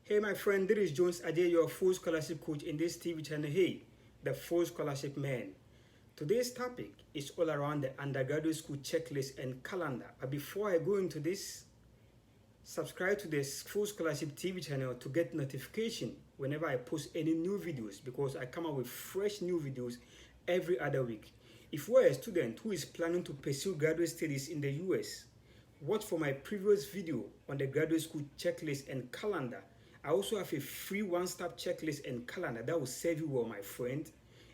Hey my friend, this is Jones Ajay, your full scholarship coach in this TV channel. Hey, the full scholarship man. Today's topic is all around the undergraduate school checklist and calendar. But before I go into this, subscribe to this full scholarship TV channel to get notification whenever I post any new videos, because I come up with fresh new videos every other week. If you are a student who is planning to pursue graduate studies in the US, watch for my previous video on the graduate school checklist and calendar. I also have a free one-stop checklist and calendar that will serve you well, my friend.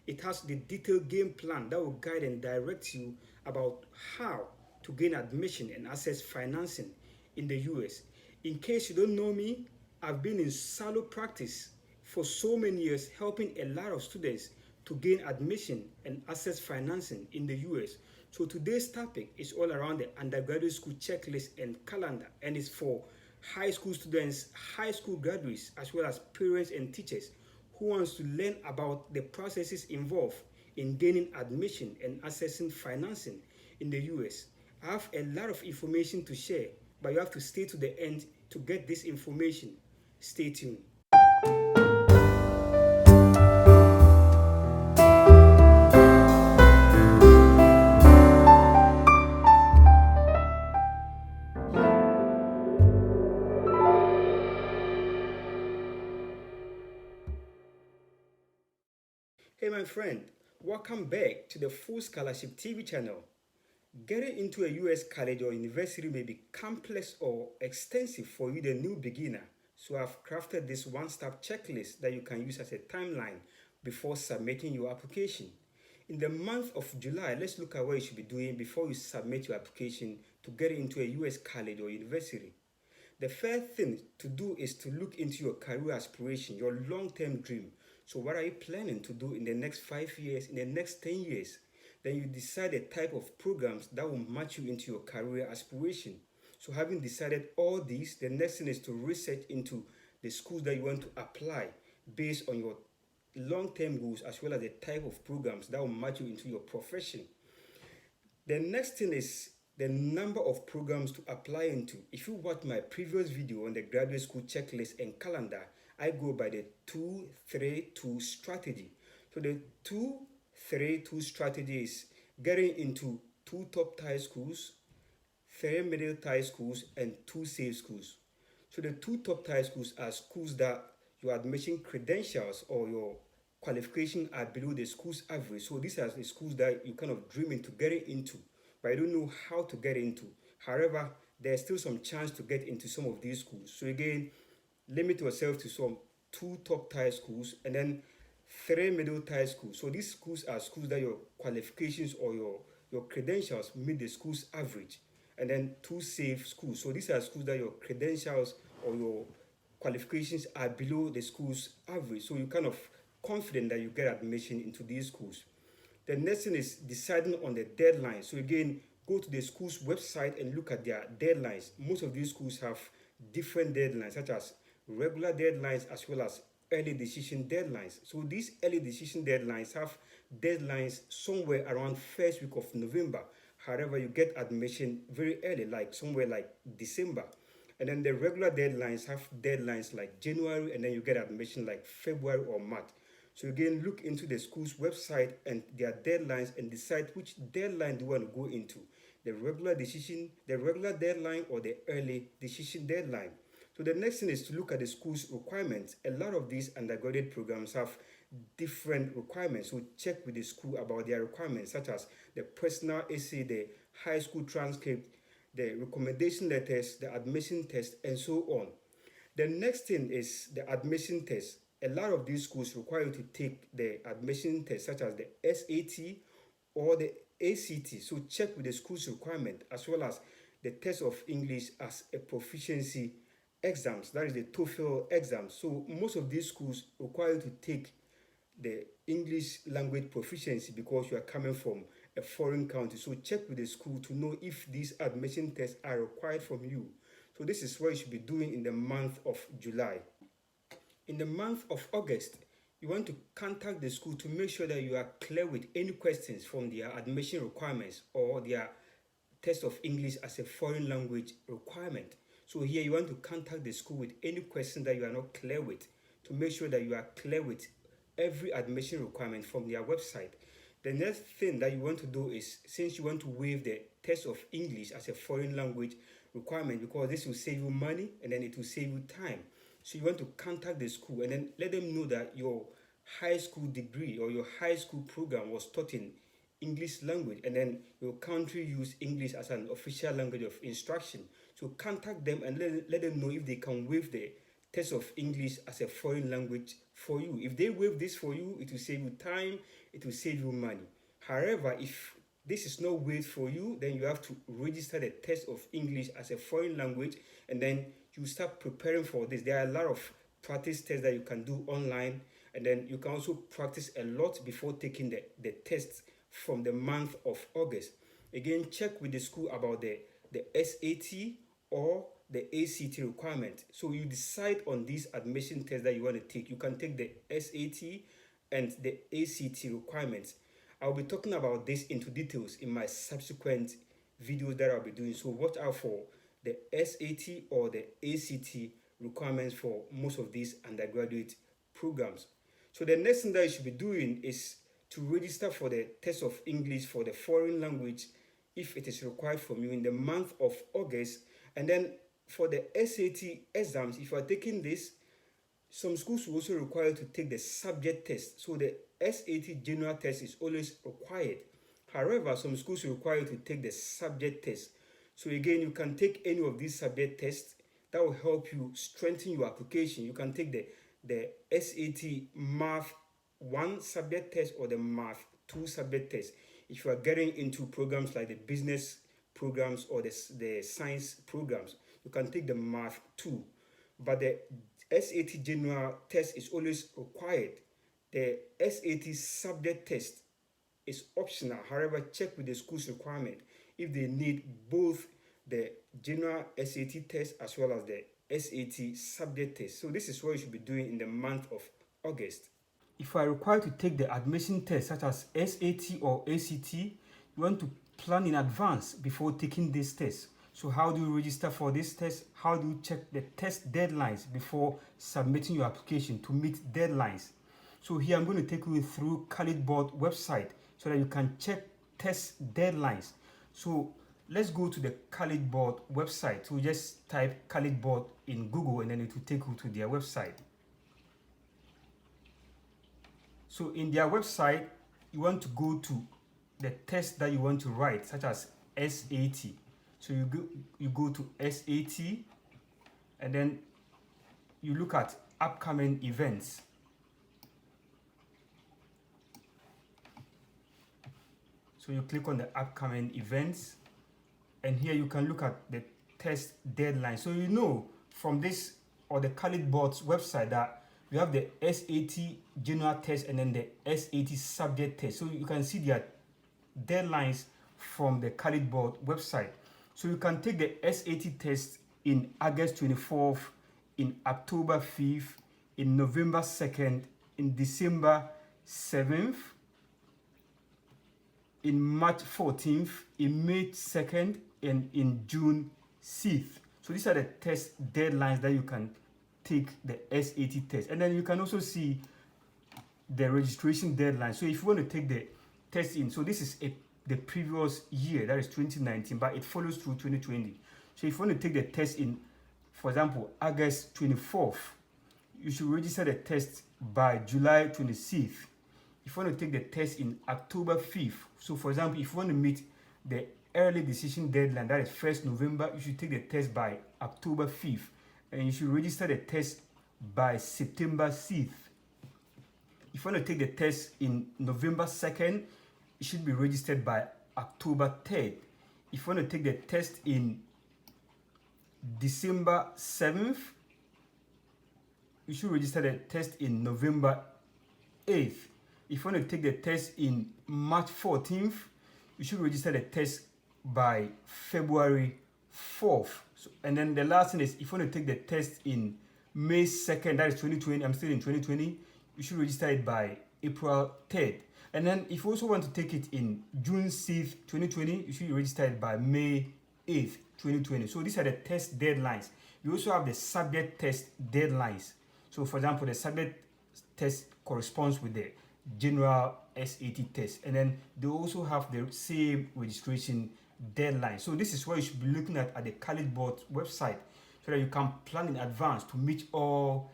It has the detailed game plan that will guide and direct you about how to gain admission and access financing in the US. In case you don't know me, I've been in solo practice for so many years, helping a lot of students to gain admission and access financing in the US. So today's topic is all around the undergraduate school checklist and calendar, and it's for high school students, high school graduates, as well as parents and teachers who wants to learn about the processes involved in gaining admission and accessing financing in the US. I have a lot of information to share, but you have to stay to the end to get this information. Stay tuned. Hey my friend, welcome back to the Full Scholarship TV channel. Getting into a US college or university may be complex or extensive for you, the new beginner. So I've crafted this one-stop checklist that you can use as a timeline before submitting your application. In the month of July, let's look at what you should be doing before you submit your application to get into a US college or university. The first thing to do is to look into your career aspiration, your long-term dream. So what are you planning to do in the next 5 years, in the next 10 years? Then you decide the type of programs that will match you into your career aspiration. So having decided all these, the next thing is to research into the schools that you want to apply based on your long-term goals, as well as the type of programs that will match you into your profession. The next thing is the number of programs to apply into. If you watch my previous video on the graduate school checklist and calendar, I go by the 2-3-2 strategy. So the 2-3-2 strategy is getting into 2 top tier schools, 3 middle tier schools, and 2 safe schools. So the 2 top tier schools are schools that your admission credentials or your qualification are below the school's average. So these are the schools that you kind of dreaming to get into, but you don't know how to get into. However, there's still some chance to get into some of these schools. So again, limit yourself to some 2 top tier schools and then 3 middle tier schools. So these schools are schools that your qualifications or your credentials meet the school's average. And then 2 safe schools. So these are schools that your credentials or your qualifications are below the school's average. So you're kind of confident that you get admission into these schools. The next thing is deciding on the deadline. So again, go to the school's website and look at their deadlines. Most of these schools have different deadlines, such as regular deadlines as well as early decision deadlines. So these early decision deadlines have deadlines somewhere around first week of November. However, you get admission very early, like somewhere like December. And then the regular deadlines have deadlines like January, and then you get admission like February or March. So again, look into the school's website and their deadlines and decide which deadline do you want to go into, the regular deadline or the early decision deadline. So the next thing is to look at the school's requirements. A lot of these undergraduate programs have different requirements. So check with the school about their requirements, such as the personal essay, the high school transcript, the recommendation letters, the admission test, and so on. The next thing is the admission test. A lot of these schools require you to take the admission test, such as the SAT or the ACT. So check with the school's requirement, as well as the test of English as a proficiency exams, that is the TOEFL exam. So most of these schools require you to take the English language proficiency because you are coming from a foreign country. So check with the school to know if these admission tests are required from you. So this is what you should be doing in the month of July. In the month of August, you want to contact the school to make sure that you are clear with any questions from their admission requirements or their test of English as a foreign language requirement. So here you want to contact the school with any question that you are not clear with, to make sure that you are clear with every admission requirement from their website. The next thing that you want to do is, since you want to waive the test of English as a foreign language requirement, because this will save you money and then it will save you time. So you want to contact the school and then let them know that your high school degree or your high school program was taught in English language, and then your country use English as an official language of instruction. So contact them and let them know if they can waive the test of English as a foreign language for you. If they waive this for you, it will save you time, it will save you money. However, if this is not waived for you, then you have to register the test of English as a foreign language, and then you start preparing for this. There are a lot of practice tests that you can do online, and then you can also practice a lot before taking the tests from the month of August. Again, check with the school about the SAT or the ACT requirement. So you decide on these admission tests that you want to take. You can take the SAT and the ACT requirements. I'll be talking about this into details in my subsequent videos that I'll be doing. So watch out for the SAT or the ACT requirements for most of these undergraduate programs. So the next thing that you should be doing is to register for the test of English for the foreign language if it is required from you in the month of August. And then for the SAT exams, if you are taking this, some schools will also require you to take the subject test. So the SAT general test is always required. However, some schools require you to take the subject test. So again, you can take any of these subject tests that will help you strengthen your application. You can take the SAT Math 1 subject test or the Math 2 subject test if you are getting into programs like the business programs or the science programs. You can take the Math 2, but the SAT general test is always required. The SAT subject test is optional. However, check with the school's requirement if they need both the general SAT test as well as the SAT subject test. So this is what you should be doing in the month of August. If you are required to take the admission test such as SAT or ACT, you want to plan in advance before taking this test. So how do you register for this test? How do you check the test deadlines before submitting your application to meet deadlines? So here I'm going to take you through College Board website so that you can check test deadlines. So let's go to the College Board website. So just type College Board in Google and then it will take you to their website. So in their website, you want to go to the test that you want to write, such as SAT. So you go to SAT and then you look at upcoming events. So you click on the upcoming events and here you can look at the test deadline. So you know from this or the College Board's website that you have the SAT general test and then the SAT subject test. So you can see their deadlines from the College Board website. So you can take the SAT test in August 24th, in October 5th, in November 2nd, in December 7th, in March 14th, in May 2nd, and in June 6th. So these are the test deadlines that you can take the SAT test. And then you can also see the registration deadline. So if you want to take the test in, so this is the previous year, that is 2019, but it follows through 2020. So if you want to take the test in, for example, August 24th, you should register the test by July 26th. If you want to take the test in October 5th, so for example, if you want to meet the early decision deadline, that is 1st November, you should take the test by October 5th. And you should register the test by September 6th. If you want to take the test in November 2nd, it should be registered by October 3rd. If you want to take the test in December 7th, you should register the test in November 8th. If you want to take the test in March 14th, you should register the test by February 4th. So, and then the last thing is, if you want to take the test in May 2nd, that is 2020, I'm still in 2020, you should register it by April 3rd. And then if you also want to take it in June 6th, 2020, you should register it by May 8th, 2020. So these are the test deadlines. We also have the subject test deadlines. So for example, the subject test corresponds with the general SAT test, and then they also have the same registration deadline. So this is what you should be looking at the College Board website, so that you can plan in advance to meet all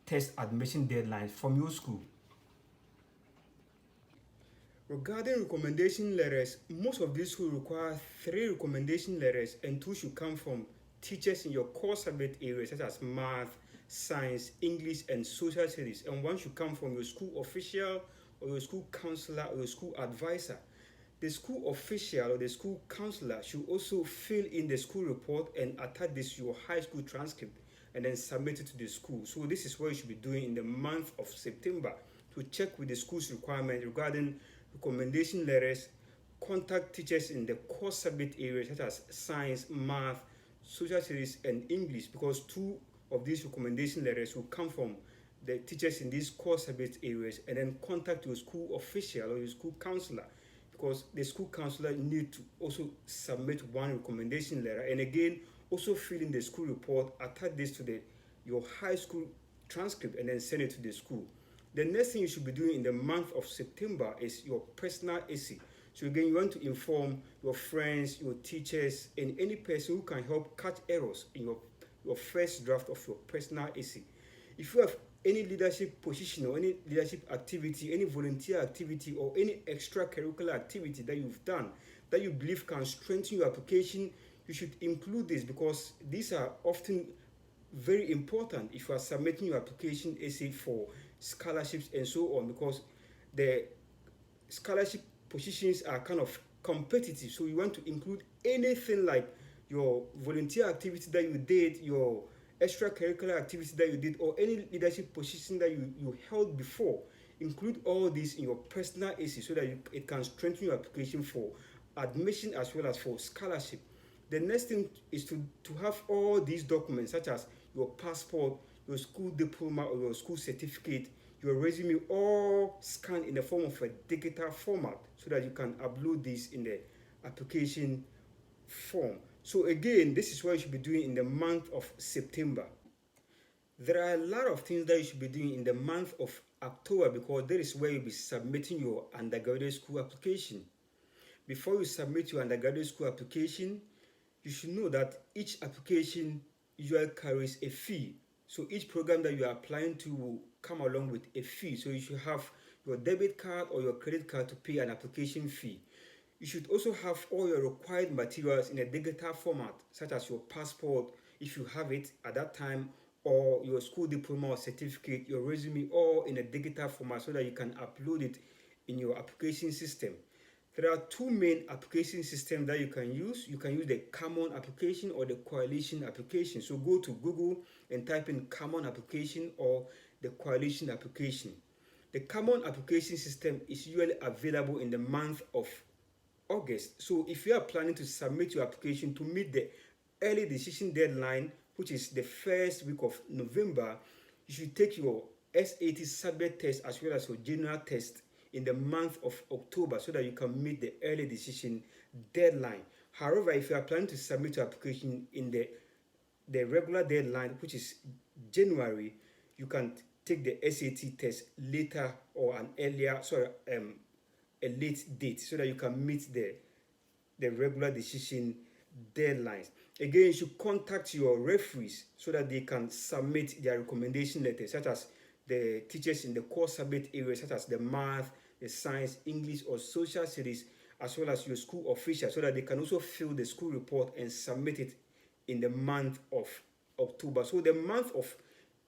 test admission deadlines from your school. Regarding recommendation letters, most of these schools require 3 recommendation letters, and 2 should come from teachers in your core subject areas such as math, science, English, and social studies, and 1 should come from your school official or your school counselor or your school advisor. The school official or the school counselor should also fill in the school report and attach this to your high school transcript and then submit it to the school. So this is what you should be doing in the month of September, to check with the school's requirements regarding recommendation letters, contact teachers in the core subject areas such as science, math, social studies, and English, because 2 of these recommendation letters will come from the teachers in these core subject areas, and then contact your school official or your school counselor, because the school counselor need to also submit 1 recommendation letter, and again also fill in the school report, attach this to your high school transcript, and then send it to the school. The next thing you should be doing in the month of September is your personal essay. So again, you want to inform your friends, your teachers, and any person who can help catch errors in your first draft of your personal essay. If you have any leadership position or any leadership activity, any volunteer activity, or any extracurricular activity that you've done that you believe can strengthen your application, you should include this, because these are often very important if you are submitting your application essay for scholarships and so on, because the scholarship positions are kind of competitive. So you want to include anything like your volunteer activity that you did, your extracurricular activity that you did, or any leadership position that you held before. Include all these in your personal essay so that it can strengthen your application for admission as well as for scholarship. The next thing is to have all these documents such as your passport, your school diploma or your school certificate, your resume, all scanned in the form of a digital format so that you can upload this in the application form. So again, this is what you should be doing in the month of September. There are a lot of things that you should be doing in the month of October, because that is where you'll be submitting your undergraduate school application. Before you submit your undergraduate school application, you should know that each application usually carries a fee. So each program that you are applying to will come along with a fee. So you should have your debit card or your credit card to pay an application fee. You should also have all your required materials in a digital format, such as your passport, if you have it at that time, or your school diploma or certificate, your resume, all in a digital format so that you can upload it in your application system. There are 2 main application systems that you can use. You can use the Common application or the Coalition application. So go to Google and type in Common application or the Coalition application. The Common application system is usually available in the month of August. So if you are planning to submit your application to meet the early decision deadline, which is the first week of November, you should take your SAT subject test as well as your general test in the month of October so that you can meet the early decision deadline. However, if you are planning to submit your application in the regular deadline, which is January, you can take the SAT test later or a late date so that you can meet the regular decision deadlines. Again, you should contact your referees so that they can submit their recommendation letters, such as the teachers in the core subject areas such as the math, the science, English, or social studies, as well as your school official, so that they can also fill the school report and submit it in the month of October. So the month of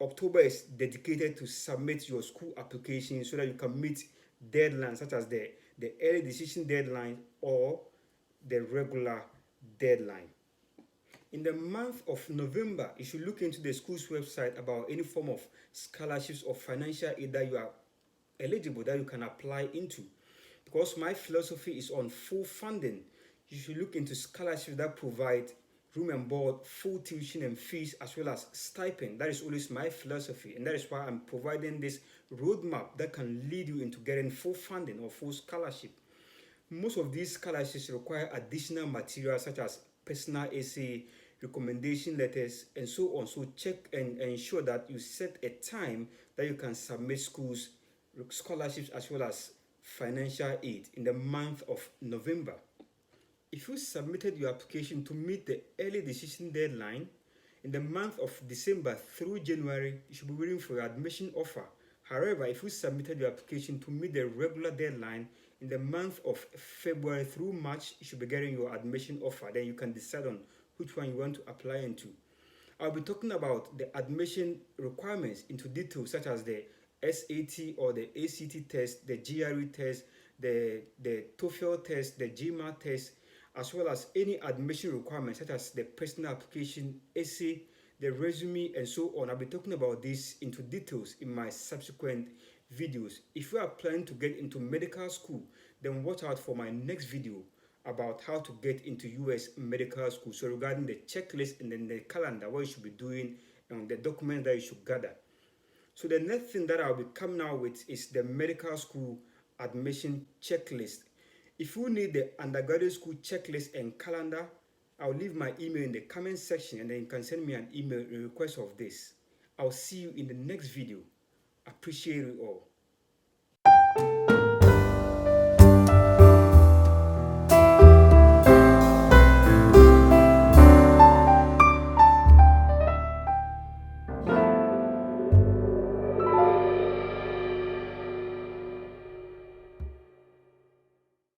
October is dedicated to submit your school application so that you can meet deadlines such as the early decision deadline or the regular deadline. In the month of November, you should look into the school's website about any form of scholarships or financial aid that you are eligible that you can apply into. Because my philosophy is on full funding, you should look into scholarships that provide room and board, full tuition and fees, as well as stipend. That is always my philosophy, and that is why I'm providing this roadmap that can lead you into getting full funding or full scholarship. Most of these scholarships require additional materials such as personal essay, recommendation letters, and so on. So check and ensure that you set a time that you can submit scholarships as well as financial aid in the month of November. If you submitted your application to meet the early decision deadline in the month of December through January, you should be waiting for your admission offer. However, if you submitted your application to meet the regular deadline in the month of February through March, you should be getting your admission offer. Then you can decide on which one you want to apply into. I'll be talking about the admission requirements into details such as the SAT or the ACT test, the GRE test, the TOEFL test, the GMAT test, as well as any admission requirements such as the personal application, essay, the resume, and so on. I'll be talking about this into details in my subsequent videos. If you are planning to get into medical school, then watch out for my next video about how to get into US medical school. So regarding the checklist and then the calendar, what you should be doing and the documents that you should gather. So the next thing that I'll be coming out with is the medical school admission checklist. If you need the undergraduate school checklist and calendar, I'll leave my email in the comment section and then you can send me an email in request of this. I'll see you in the next video. Appreciate it all.